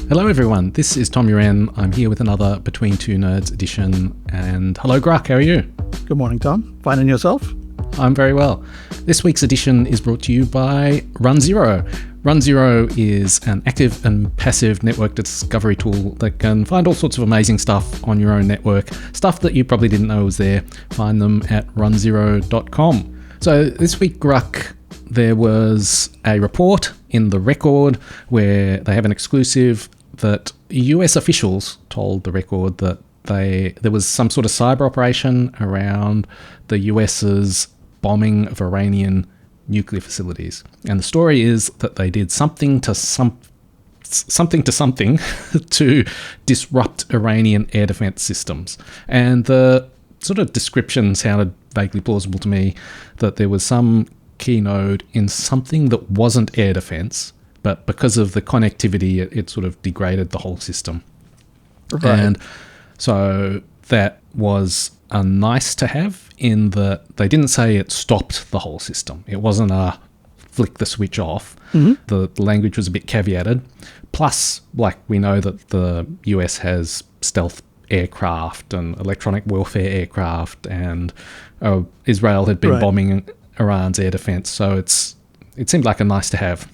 Hello everyone, this is Tom Uren. I'm here with another Between Two Nerds edition. And hello Grugq, how are you? Good morning, Tom. Fine, and yourself? I'm very well. This week's edition is brought to you by RunZero. RunZero is an active and passive network discovery tool that can find all sorts of amazing stuff on your own network, stuff that you probably didn't know was there. Find them at runzero.com. So this week, Grugq, there was a report in The Record where they have an exclusive that US officials told The Record that there was some sort of cyber operation around the US's bombing of Iranian nuclear facilities. And the story is that they did something to to disrupt Iranian air defense systems. And the sort of description sounded vaguely plausible to me, that there was some key node in something that wasn't air defense, but because of the connectivity, it sort of degraded the whole system. Right. And so that was a nice to have, in that they didn't say it stopped the whole system. It wasn't a flick the switch off. Mm-hmm. The language was a bit caveated. Plus, like, we know that the US has stealth aircraft and electronic warfare aircraft, and Israel had been bombing Iran's air defense. So it seemed like a nice to have.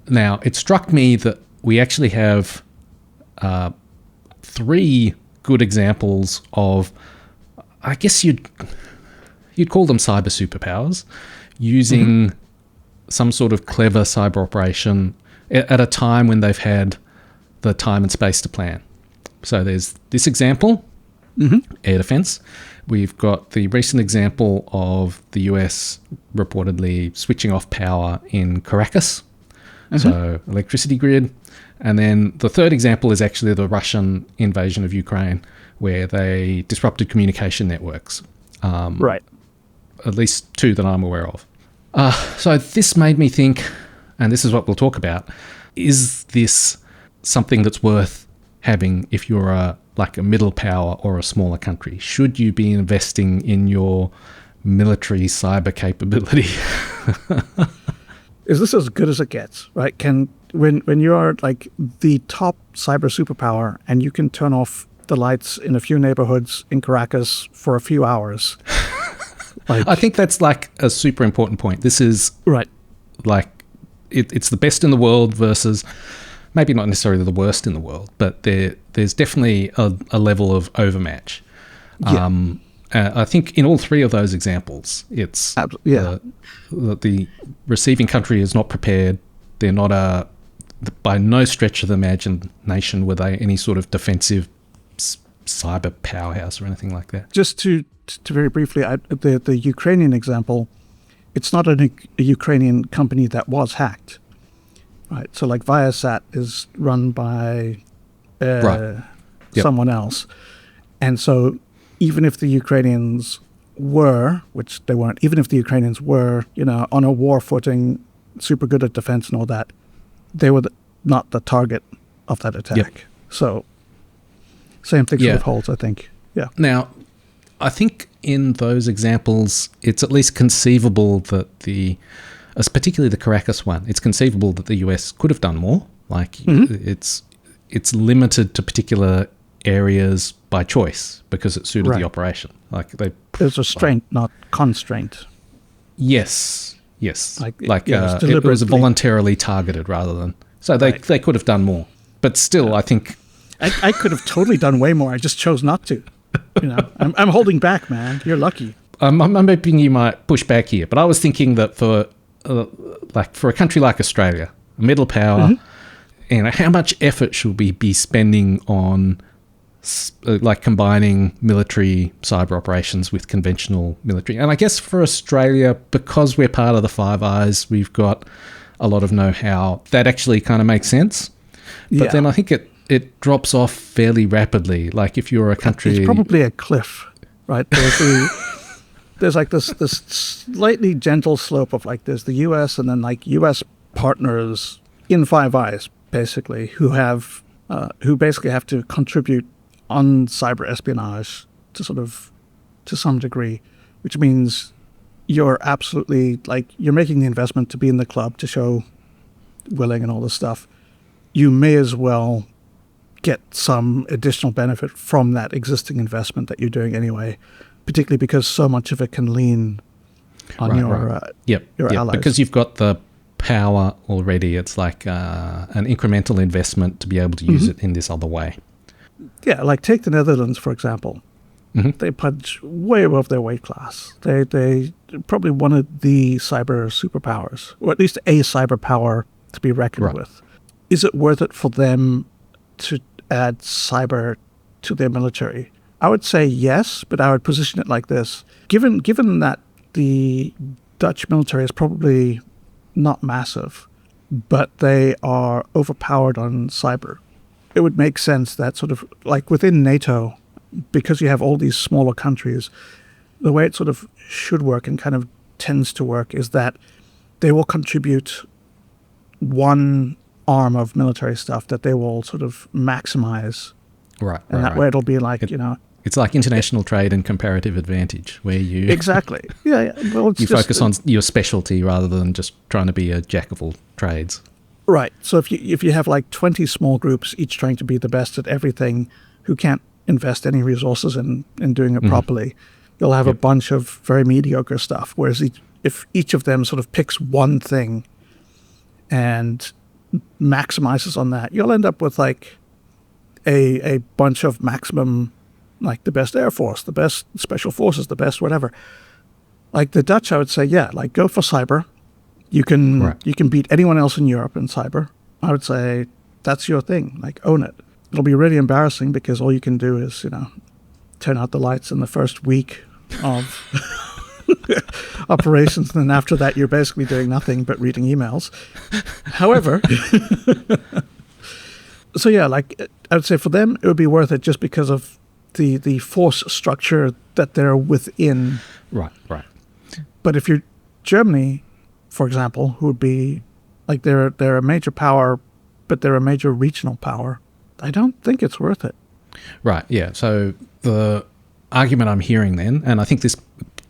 Now, it struck me that we actually have three good examples of, I guess you'd call them cyber superpowers, using some sort of clever cyber operation at a time when they've had the time and space to plan. So there's this example, air defense. We've got the recent example of the US reportedly switching off power in Caracas, so electricity grid. And then the third example is actually the Russian invasion of Ukraine, where they disrupted communication networks. Right. At least two that I'm aware of. So this made me think, and this is what we'll talk about, is this something that's worth having if you're a middle power or a smaller country? Should you be investing in your military cyber capability? Is this as good as it gets, right? When you are like the top cyber superpower and you can turn off the lights in a few neighborhoods in Caracas for a few hours. I think that's like a super important point. This is like it's the best in the world versus maybe not necessarily the worst in the world, but there's definitely a level of overmatch. Yeah. I think in all three of those examples, it's the receiving country is not prepared. They're not by no stretch of the imagination were they any sort of defensive cyber powerhouse or anything like that. Just to very briefly, the Ukrainian example, it's not a Ukrainian company that was hacked. Right, so like Viasat is run by someone else. And so even if the Ukrainians were, which they weren't, even if the Ukrainians were, on a war footing, super good at defense and all that, they were not the target of that attack. Yep. So same thing sort of holds, I think. Yeah. Now, I think in those examples, it's at least conceivable that particularly the Caracas one, it's conceivable that the US could have done more. Like it's limited to particular areas by choice because it suited the operation. Like there's restraint, not constraint. Yes. It was voluntarily targeted rather than. So they could have done more, but still, I think I could have totally done way more. I just chose not to. I'm holding back, man. You're lucky. I'm hoping you might push back here, but I was thinking that for a country like Australia, a middle power, how much effort should we be spending on combining military cyber operations with conventional military? And I guess for Australia, because we're part of the Five Eyes, we've got a lot of know-how. That actually kind of makes sense. But then I think it drops off fairly rapidly. Like if you're a country... It's probably a cliff, right? There's like this slightly gentle slope of like there's the US and then like US partners in Five Eyes basically who basically have to contribute on cyber espionage to some degree, which means you're absolutely you're making the investment to be in the club to show willing and all this stuff. you may as well get some additional benefit from that existing investment that you're doing anyway, particularly because so much of it can lean on your allies. Because you've got the power already. It's like an incremental investment to be able to use it in this other way. Yeah, like take the Netherlands, for example. Mm-hmm. They punch way above their weight class. They probably one of the cyber superpowers, or at least a cyber power to be reckoned with. Is it worth it for them to add cyber to their military? I would say yes, but I would position it like this. Given that the Dutch military is probably not massive, but they are overpowered on cyber, it would make sense that sort of like within NATO, because you have all these smaller countries, the way it sort of should work and kind of tends to work is that they will contribute one arm of military stuff that they will sort of maximize. And that way it'll be like, it's like international trade and comparative advantage, where you exactly, yeah. Well, it's you focus on your specialty rather than just trying to be a jack of all trades. Right. So if you have like 20 small groups, each trying to be the best at everything, who can't invest any resources in doing it properly, you'll have a bunch of very mediocre stuff. Whereas if each of them sort of picks one thing and maximizes on that, you'll end up with like a bunch of maximum, like the best Air Force, the best Special Forces, the best whatever. Like the Dutch, I would say, like go for cyber. You can beat anyone else in Europe in cyber. I would say that's your thing. Like own it. It'll be really embarrassing because all you can do is, turn out the lights in the first week of operations, and then after that you're basically doing nothing but reading emails. However, so yeah, like I would say for them it would be worth it just because of the force structure that they're within. Right. But if you're Germany, for example, who would be like they're a major power, but they're a major regional power, I don't think it's worth it. Right, yeah. So the argument I'm hearing then, and I think this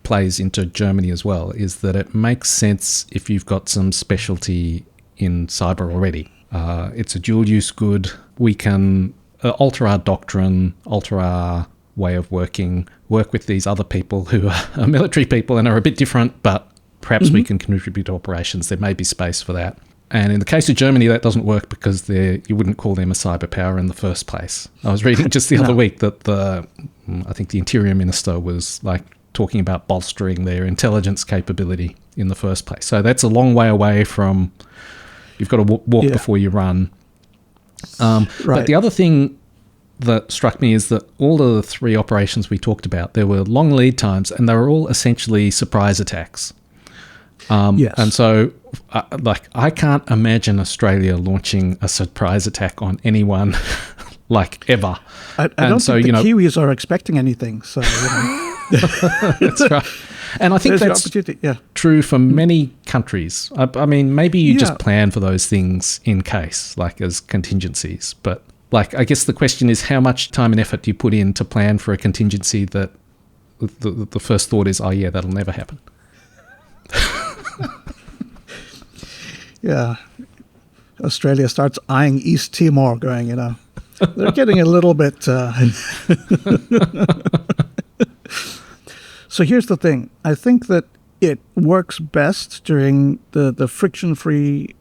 plays into Germany as well, is that it makes sense if you've got some specialty in cyber already. It's a dual-use good. We can alter our doctrine, alter our way of working, work with these other people who are military people and are a bit different, but perhaps we can contribute to operations. There may be space for that. And in the case of Germany, that doesn't work because you wouldn't call them a cyber power in the first place. I was reading just the other week that I think the Interior Minister was like talking about bolstering their intelligence capability in the first place. So that's a long way away from you've got to walk before you run. But the other thing that struck me is that all of the three operations we talked about, there were long lead times and they were all essentially surprise attacks. And so, I can't imagine Australia launching a surprise attack on anyone, like ever. I don't think the Kiwis are expecting anything. So that's right. And I think that's true for many countries. I mean, maybe you just plan for those things in case, like as contingencies. But I guess the question is, how much time and effort do you put in to plan for a contingency that the first thought is, that'll never happen. Yeah, Australia starts eyeing East Timor, going, they're getting a little bit. So here's the thing. I think that it works best during the friction-free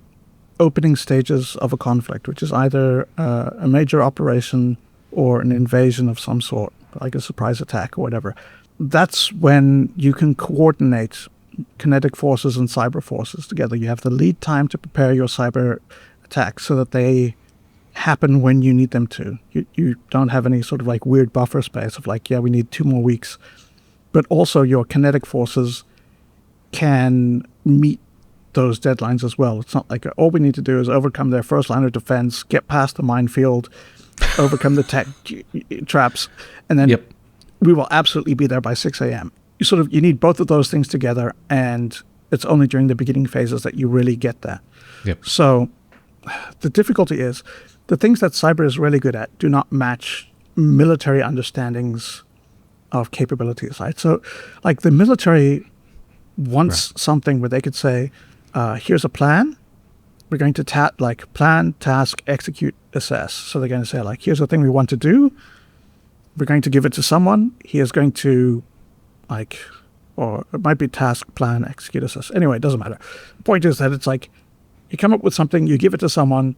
opening stages of a conflict, which is either a major operation or an invasion of some sort, like a surprise attack or whatever. That's when you can coordinate kinetic forces and cyber forces together. You have the lead time to prepare your cyber attacks so that they happen when you need them to. You don't have any sort of like weird buffer space of like, we need 2 more weeks. But also your kinetic forces can meet those deadlines as well. It's not like all we need to do is overcome their first line of defense, get past the minefield, overcome the tech traps, and then we will absolutely be there by 6 a.m. You need both of those things together, and it's only during the beginning phases that you really get that. So the difficulty is the things that cyber is really good at do not match military understandings of capabilities, right? So like the military wants something where they could say, here's a plan, we're going to plan, task, execute, assess. So they're going to say, like, here's the thing we want to do. We're going to give it to someone. He is going to, like, or it might be task, plan, execute, assess. Anyway, it doesn't matter. The point is that it's like you come up with something, you give it to someone,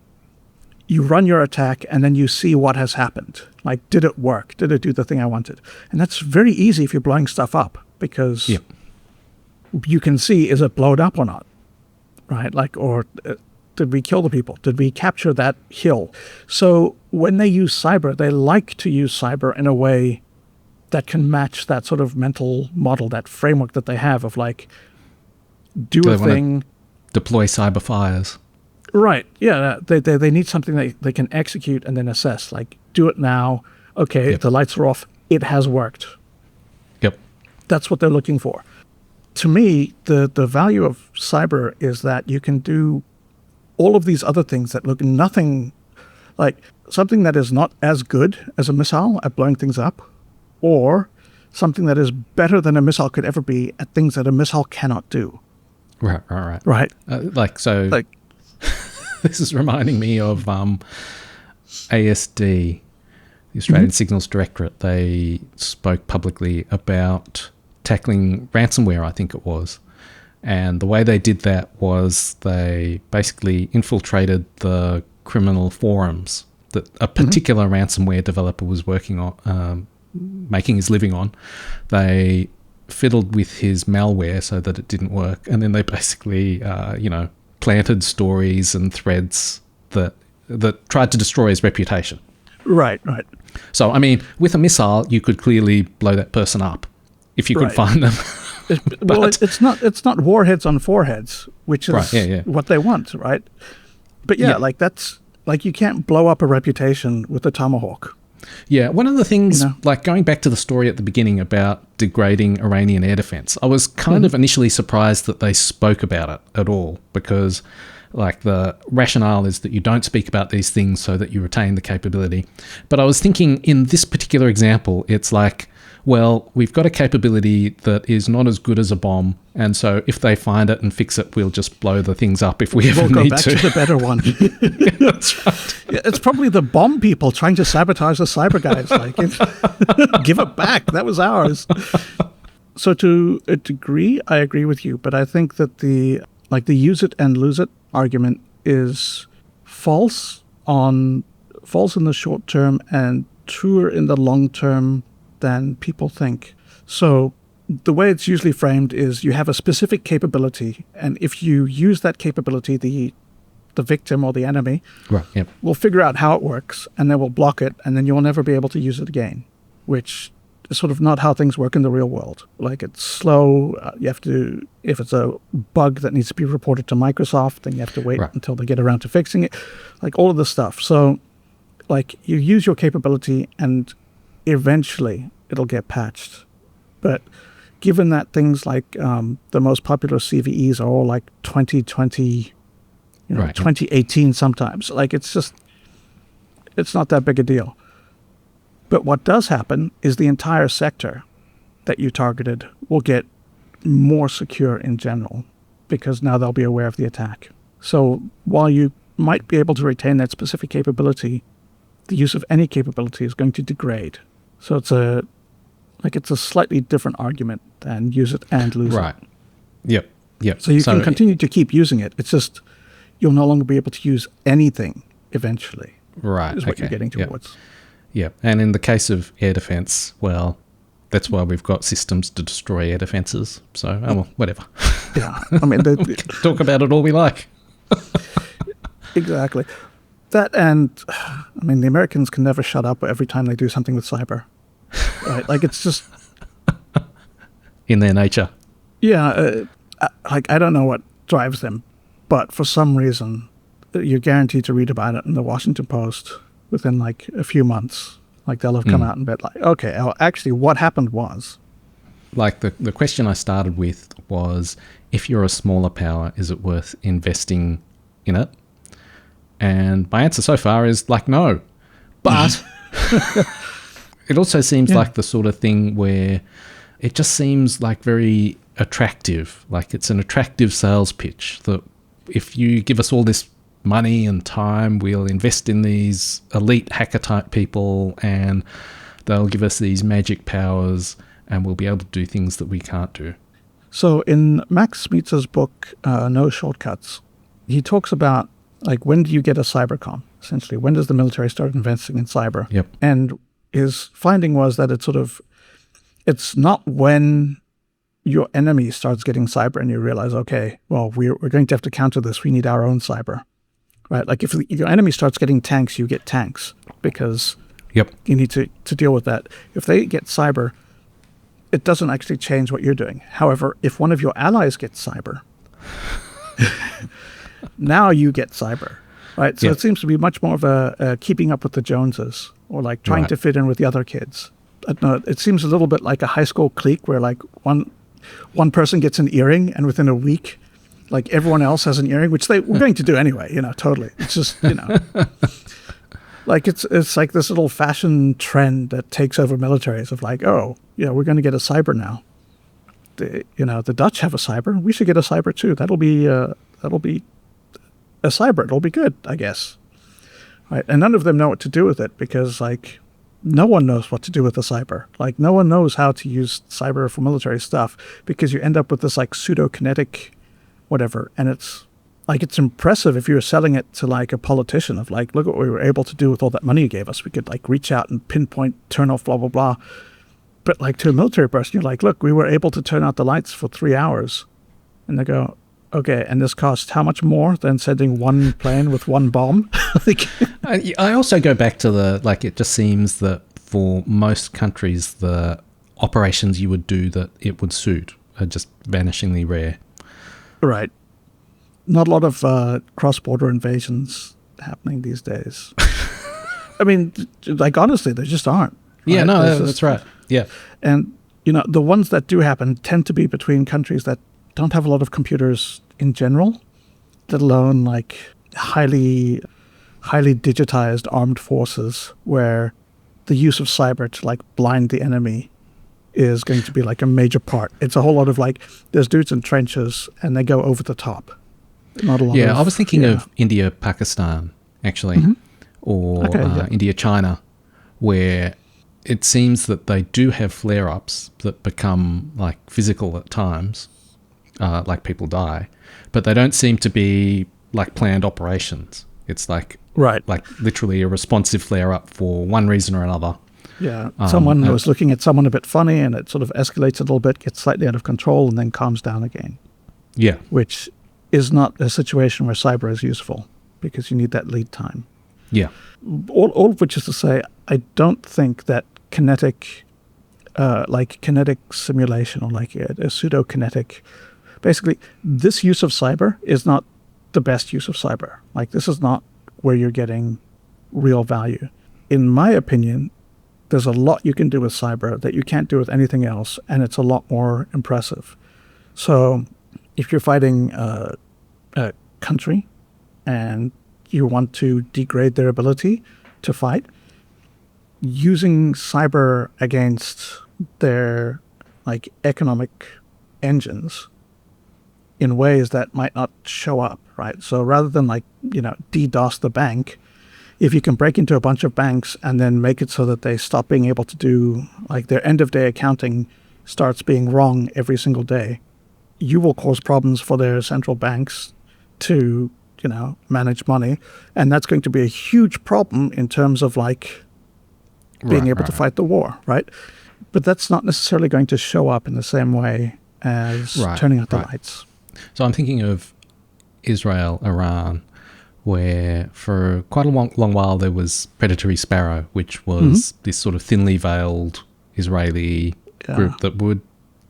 you run your attack, and then you see what has happened. Like, did it work? Did it do the thing I wanted? And that's very easy if you're blowing stuff up, because you can see, is it blown up or not? Right? Like, or did we kill the people? Did we capture that hill? So when they use cyber, they like to use cyber in a way that can match that sort of mental model, that framework that they have of, like, do a thing. Deploy cyber fires. Right. Yeah. They need something they can execute and then assess. Like, do it now. Okay, the lights are off. It has worked. Yep. That's what they're looking for. To me, the value of cyber is that you can do all of these other things that look nothing like something that is not as good as a missile at blowing things up, or something that is better than a missile could ever be at things that a missile cannot do. Right. This is reminding me of ASD, the Australian Signals Directorate. They spoke publicly about tackling ransomware, I think it was. And the way they did that was they basically infiltrated the criminal forums that a particular ransomware developer was working on, making his living on. They fiddled with his malware so that it didn't work. And then they basically, planted stories and threads that tried to destroy his reputation. Right. So, I mean, with a missile, you could clearly blow that person up if you could find them. Well, it's not warheads on foreheads, which is what they want, right? But like that's like you can't blow up a reputation with a tomahawk. Yeah, one of the things, like going back to the story at the beginning about degrading Iranian air defense, I was kind of initially surprised that they spoke about it at all, because like the rationale is that you don't speak about these things so that you retain the capability. But I was thinking in this particular example, it's like, well, we've got a capability that is not as good as a bomb, and so if they find it and fix it, we'll just blow the things up if we ever need to. We'll go back to the better one. Yeah, that's right. Yeah, it's probably the bomb people trying to sabotage the cyber guys. Like, give it back. That was ours. So to a degree, I agree with you, but I think that the use it and lose it argument is false in the short term and truer in the long term than people think. So the way it's usually framed is you have a specific capability, and if you use that capability, the victim or the enemy will figure out how it works, and they will block it, and then you'll never be able to use it again, which is sort of not how things work in the real world. Like, it's slow. You have to, if it's a bug that needs to be reported to Microsoft, then you have to wait until they get around to fixing it, like all of this stuff. So like, you use your capability and eventually it'll get patched. But given that things like the most popular CVEs are all like 2020, 2018 sometimes, like it's not that big a deal. But what does happen is the entire sector that you targeted will get more secure in general, because now they'll be aware of the attack. So while you might be able to retain that specific capability, the use of any capability is going to degrade. So it's a slightly different argument than use it and lose it. Right. Yep. So you can continue to keep using it. It's just you'll no longer be able to use anything eventually. Right. Is what you're getting towards. Yeah. And in the case of air defense, well, that's why we've got systems to destroy air defenses. So, whatever. Yeah. I mean, talk about it all we like. Exactly. That, and I mean, the Americans can never shut up every time they do something with cyber. Right? Like, it's just in their nature. Yeah. I don't know what drives them, but for some reason, you're guaranteed to read about it in the Washington Post within like a few months. Like, they'll have come out and been like, okay, actually what happened was. Like, the question I started with was, if you're a smaller power, is it worth investing in it? And my answer so far is like, no. But it also seems like the sort of thing where it just seems like very attractive. Like, it's an attractive sales pitch that if you give us all this money and time. We'll invest in these elite hacker type people, and they'll give us these magic powers, and we'll be able to do things that we can't do. So in Max Smeetzer's book, No Shortcuts, he talks about, like, when do you get a cybercom? Essentially, when does the military start investing in cyber? Yep. And his finding was that it's not when your enemy starts getting cyber and you realize, okay, well, we're going to have to counter this. We need our own cyber, right? Like if your enemy starts getting tanks, you get tanks because you need to deal with that. If they get cyber, it doesn't actually change what you're doing. However, if one of your allies gets cyber, now you get cyber, right? So it seems to be much more of a keeping up with the Joneses, or like trying to fit in with the other kids. I don't know, it seems a little bit like a high school clique where like one person gets an earring, and within a week, like everyone else has an earring, which they were going to do anyway, totally. It's just, like it's like this little fashion trend that takes over militaries of like, oh, we're going to get a cyber now. The Dutch have a cyber. We should get a cyber too. That'll be a cyber. It'll be good, I guess. Right? And none of them know what to do with it because like no one knows what to do with a cyber. Like no one knows how to use cyber for military stuff because you end up with this like pseudo-kinetic whatever. And it's impressive if you're selling it to like a politician of like, look what we were able to do with all that money you gave us. We could like reach out and pinpoint, turn off, blah, blah, blah. But like to a military person, you're like, look, we were able to turn out the lights for 3 hours. And they go, okay, and this cost how much more than sending one plane with one bomb? I also go back to it just seems that for most countries, the operations you would do that it would suit are just vanishingly rare. Right. Not a lot of cross-border invasions happening these days. I mean, like honestly, there just aren't. Right? Yeah, no, that's just, right. Yeah. And, the ones that do happen tend to be between countries that don't have a lot of computers in general, let alone like highly digitized armed forces where the use of cyber to like blind the enemy is going to be like a major part. It's a whole lot of like, there's dudes in trenches and they go over the top. Not a lot I was thinking of India, Pakistan, actually, or India, China, where it seems that they do have flare-ups that become like physical at times, like people die, but they don't seem to be like planned operations. It's like literally a responsive flare-up for one reason or another. Yeah, someone was looking at someone a bit funny, and it sort of escalates a little bit, gets slightly out of control, and then calms down again. Yeah, which is not a situation where cyber is useful because you need that lead time. Yeah. All of which is to say, I don't think that kinetic simulation or like a pseudo-kinetic, basically this use of cyber is not the best use of cyber. Like this is not where you're getting real value. In my opinion, there's a lot you can do with cyber that you can't do with anything else, and it's a lot more impressive. So if you're fighting a country and you want to degrade their ability to fight, using cyber against their like economic engines in ways that might not show up, right? So rather than like, DDoS the bank, if you can break into a bunch of banks and then make it so that they stop being able to do like their end of day accounting starts being wrong every single day, you will cause problems for their central banks to, manage money. And that's going to be a huge problem in terms of like being able to fight the war, right? But that's not necessarily going to show up in the same way as turning out the lights. So I'm thinking of Israel, Iran, where for quite a long while there was Predatory Sparrow, which was this sort of thinly veiled Israeli group that would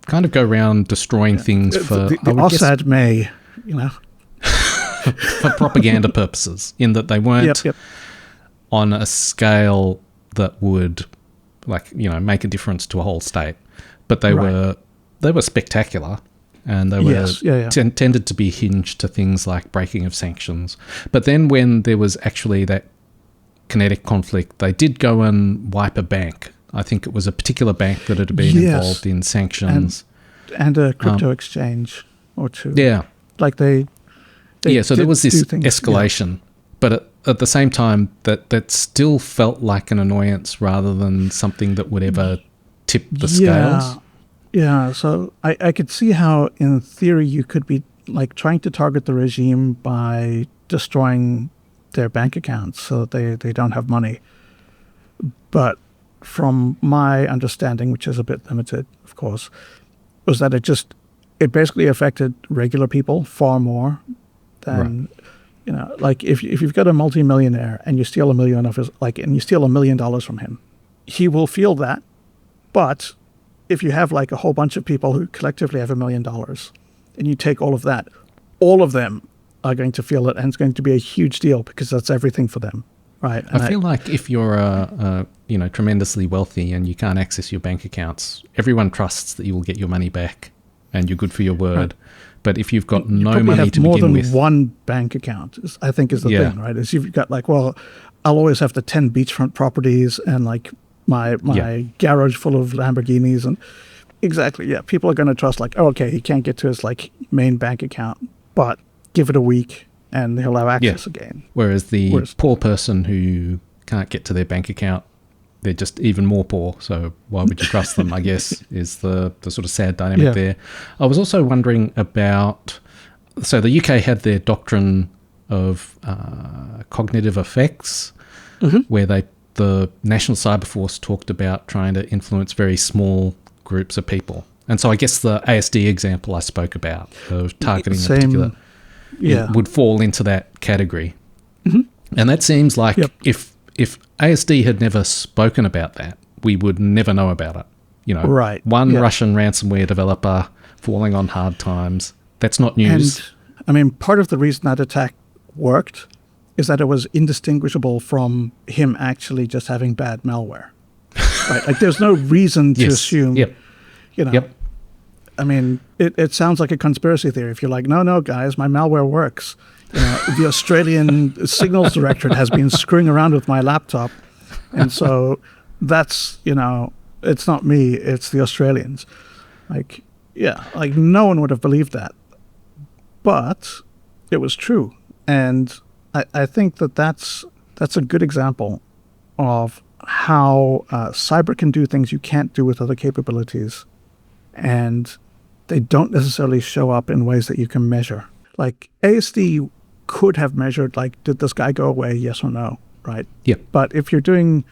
kind of go around destroying things for the Mossad may, for propaganda purposes, in that they weren't on a scale that would make a difference to a whole state, but they were spectacular, and they were tended to be hinged to things like breaking of sanctions. But then when there was actually that kinetic conflict, they did go and wipe a bank. I think it was a particular bank that had been involved in sanctions. And a crypto exchange or two. Yeah. Like they So there was this do things, escalation, but at the same time, that still felt like an annoyance rather than something that would ever tip the scales. Yeah, so I could see how, in theory, you could be like trying to target the regime by destroying their bank accounts so that they don't have money. But from my understanding, which is a bit limited, of course, was that it basically affected regular people far more than, like if you've got a multimillionaire and you steal $1 million of his, and you steal $1 million from him, he will feel that. But if you have like a whole bunch of people who collectively have $1 million and you take all of that, all of them are going to feel it, and it's going to be a huge deal because that's everything for them. Right. I feel like if you're tremendously wealthy and you can't access your bank accounts, everyone trusts that you will get your money back and you're good for your word. Right. But if you've got no money to begin with, more than one bank account, I think is the thing, right? Is you've got like, well, I'll always have the 10 beachfront properties and like my garage full of Lamborghinis, and people are going to trust like, oh, okay, he can't get to his like main bank account, but give it a week and he'll have access again. Whereas poor person who can't get to their bank account, they're just even more poor. So why would you trust them, I guess, is the sort of sad dynamic there. I was also wondering about, so the UK had their doctrine of cognitive effects, where the National Cyber Force talked about trying to influence very small groups of people. And so I guess the ASD example I spoke about of targeting a particular... would fall into that category. And that seems like if ASD had never spoken about that, we would never know about it. One Russian ransomware developer falling on hard times, that's not news. And, I mean, part of the reason that attack worked is that it was indistinguishable from him actually just having bad malware. Right? Like, there's no reason to assume, I mean, it sounds like a conspiracy theory. If you're like, no, guys, my malware works. The Australian Signals Directorate has been screwing around with my laptop. And so that's, it's not me, it's the Australians. Like no one would have believed that. But it was true. And I think that's a good example of how cyber can do things you can't do with other capabilities. And they don't necessarily show up in ways that you can measure. Like ASD could have measured, like, did this guy go away, yes or no, right? Yeah. But if you're doing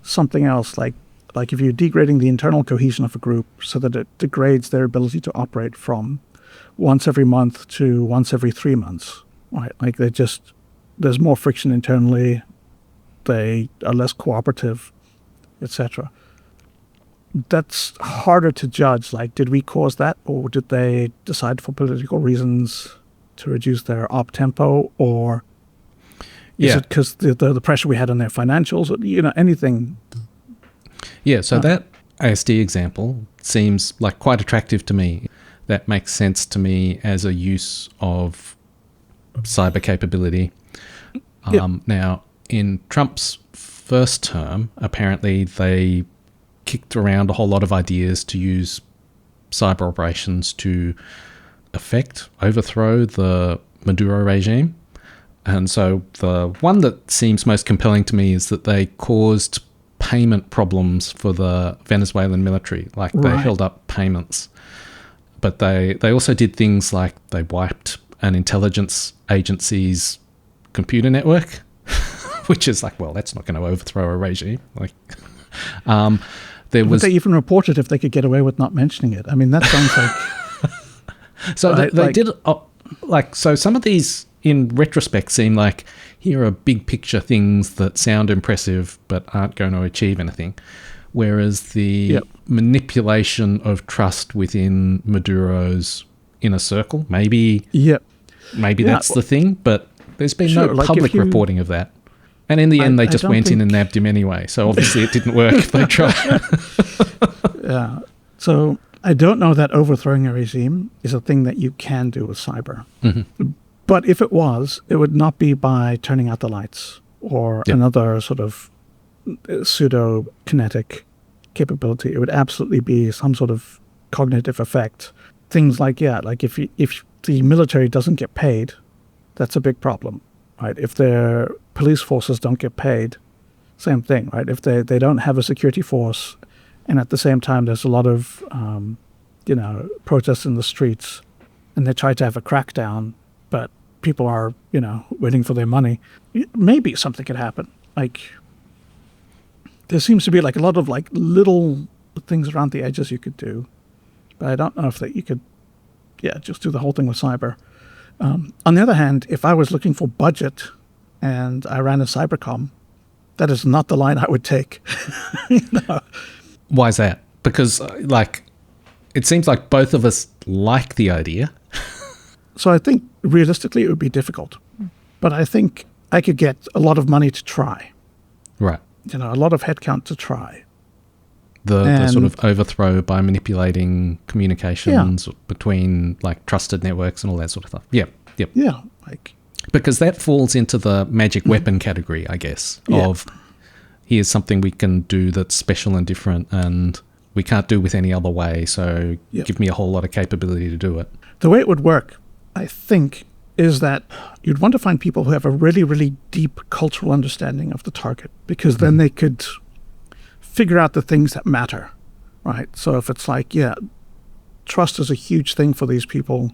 something else, like if you're degrading the internal cohesion of a group so that it degrades their ability to operate from once every month to once every 3 months, right? Like there's more friction internally, they are less cooperative, etc. That's harder to judge. Like, did we cause that, or did they decide for political reasons to reduce their op tempo, or is it because the pressure we had on their financials, or, anything? Yeah, so that ASD example seems like quite attractive to me. That makes sense to me as a use of cyber capability. Now, in Trump's first term, apparently they kicked around a whole lot of ideas to use cyber operations to overthrow the Maduro regime. And so the one that seems most compelling to me is that they caused payment problems for the Venezuelan military. Like, they held up payments. But they also did things like they wiped an intelligence agency's computer network, which is like, well, that's not going to overthrow a regime. Like, Would they even report it if they could get away with not mentioning it? I mean, that sounds like... So they did... so some of these, in retrospect, seem like, here are big picture things that sound impressive but aren't going to achieve anything. Whereas the manipulation of trust within Maduro's inner circle, maybe that's the thing, but there's been no public reporting of that. And in the end, they just went in and nabbed him anyway. So obviously it didn't work if they tried. Yeah. So I don't know that overthrowing a regime is a thing that you can do with cyber. Mm-hmm. But if it was, it would not be by turning out the lights or another sort of pseudo kinetic capability. It would absolutely be some sort of cognitive effect. Things like, if the military doesn't get paid that's a big problem, right? If their police forces don't get paid, same thing, right? If they don't have a security force, and at the same time there's a lot of, protests in the streets, and they try to have a crackdown, but people are, waiting for their money, maybe something could happen. Like, there seems to be like a lot of like little things around the edges you could do, but I don't know if that you could, just do the whole thing with cyber. On the other hand, if I was looking for budget and I ran a cybercom, that is not the line I would take. Why is that? Because it seems like both of us like the idea. So I think realistically it would be difficult, but I think I could get a lot of money to try. Right. A lot of headcount to try. The sort of overthrow by manipulating communications between like trusted networks and all that sort of stuff. Yeah. Yep. Yeah. Because that falls into the magic weapon category, I guess, of here's something we can do that's special and different and we can't do with any other way. So give me a whole lot of capability to do it. The way it would work, I think, is that you'd want to find people who have a really, really deep cultural understanding of the target, because then they could figure out the things that matter, right? So if it's like, trust is a huge thing for these people.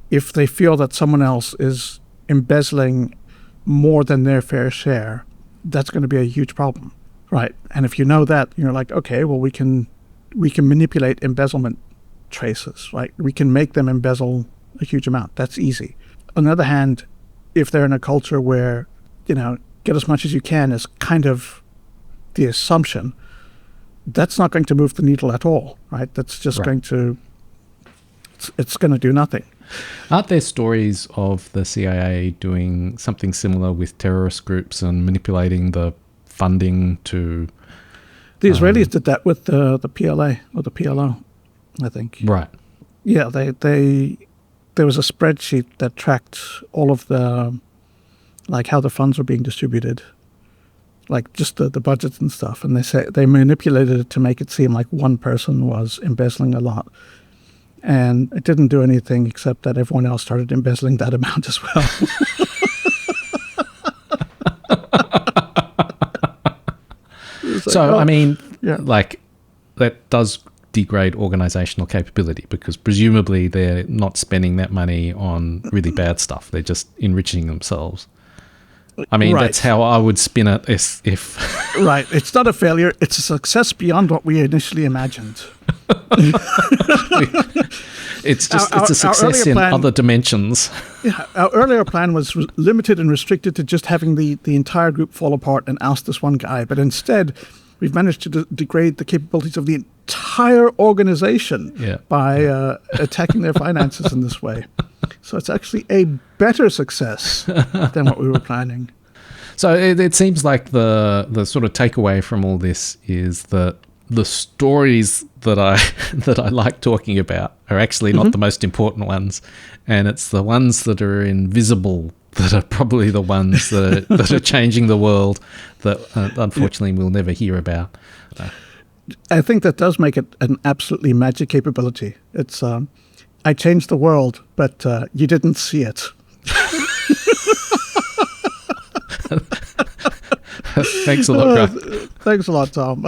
If they feel that someone else is embezzling more than their fair share, that's going to be a huge problem, right? And if you know that, you're like, okay, well, we can manipulate embezzlement traces, right? We can make them embezzle a huge amount. That's easy. On the other hand, if they're in a culture where, get as much as you can is kind of the assumption, that's not going to move the needle at all, right? That's just going to, it's going to do nothing. Aren't there stories of the CIA doing something similar with terrorist groups and manipulating the funding to... The Israelis did that with the PLA or the PLO, I think. Right. Yeah, there was a spreadsheet that tracked all of the, like how the funds were being distributed, like just the budgets and stuff. And they manipulated it to make it seem like one person was embezzling a lot. And it didn't do anything except that everyone else started embezzling that amount as well. So, that does degrade organizational capability, because presumably they're not spending that money on really bad stuff. They're just enriching themselves. That's how I would spin it if Right. It's not a failure. It's a success beyond what we initially imagined. It's a success in other dimensions. Yeah, our earlier plan was limited and restricted to just having the entire group fall apart and oust this one guy. But instead, we've managed to degrade the capabilities of the entire organization by attacking their finances in this way. So it's actually a better success than what we were planning. So it seems like the sort of takeaway from all this is that the stories that I like talking about are actually not the most important ones, and it's the ones that are invisible that are probably the ones that are changing the world that unfortunately we'll never hear about. I think that does make it an absolutely magic capability. It's I changed the world, but you didn't see it. Thanks a lot, Grugq. Thanks a lot, Tom.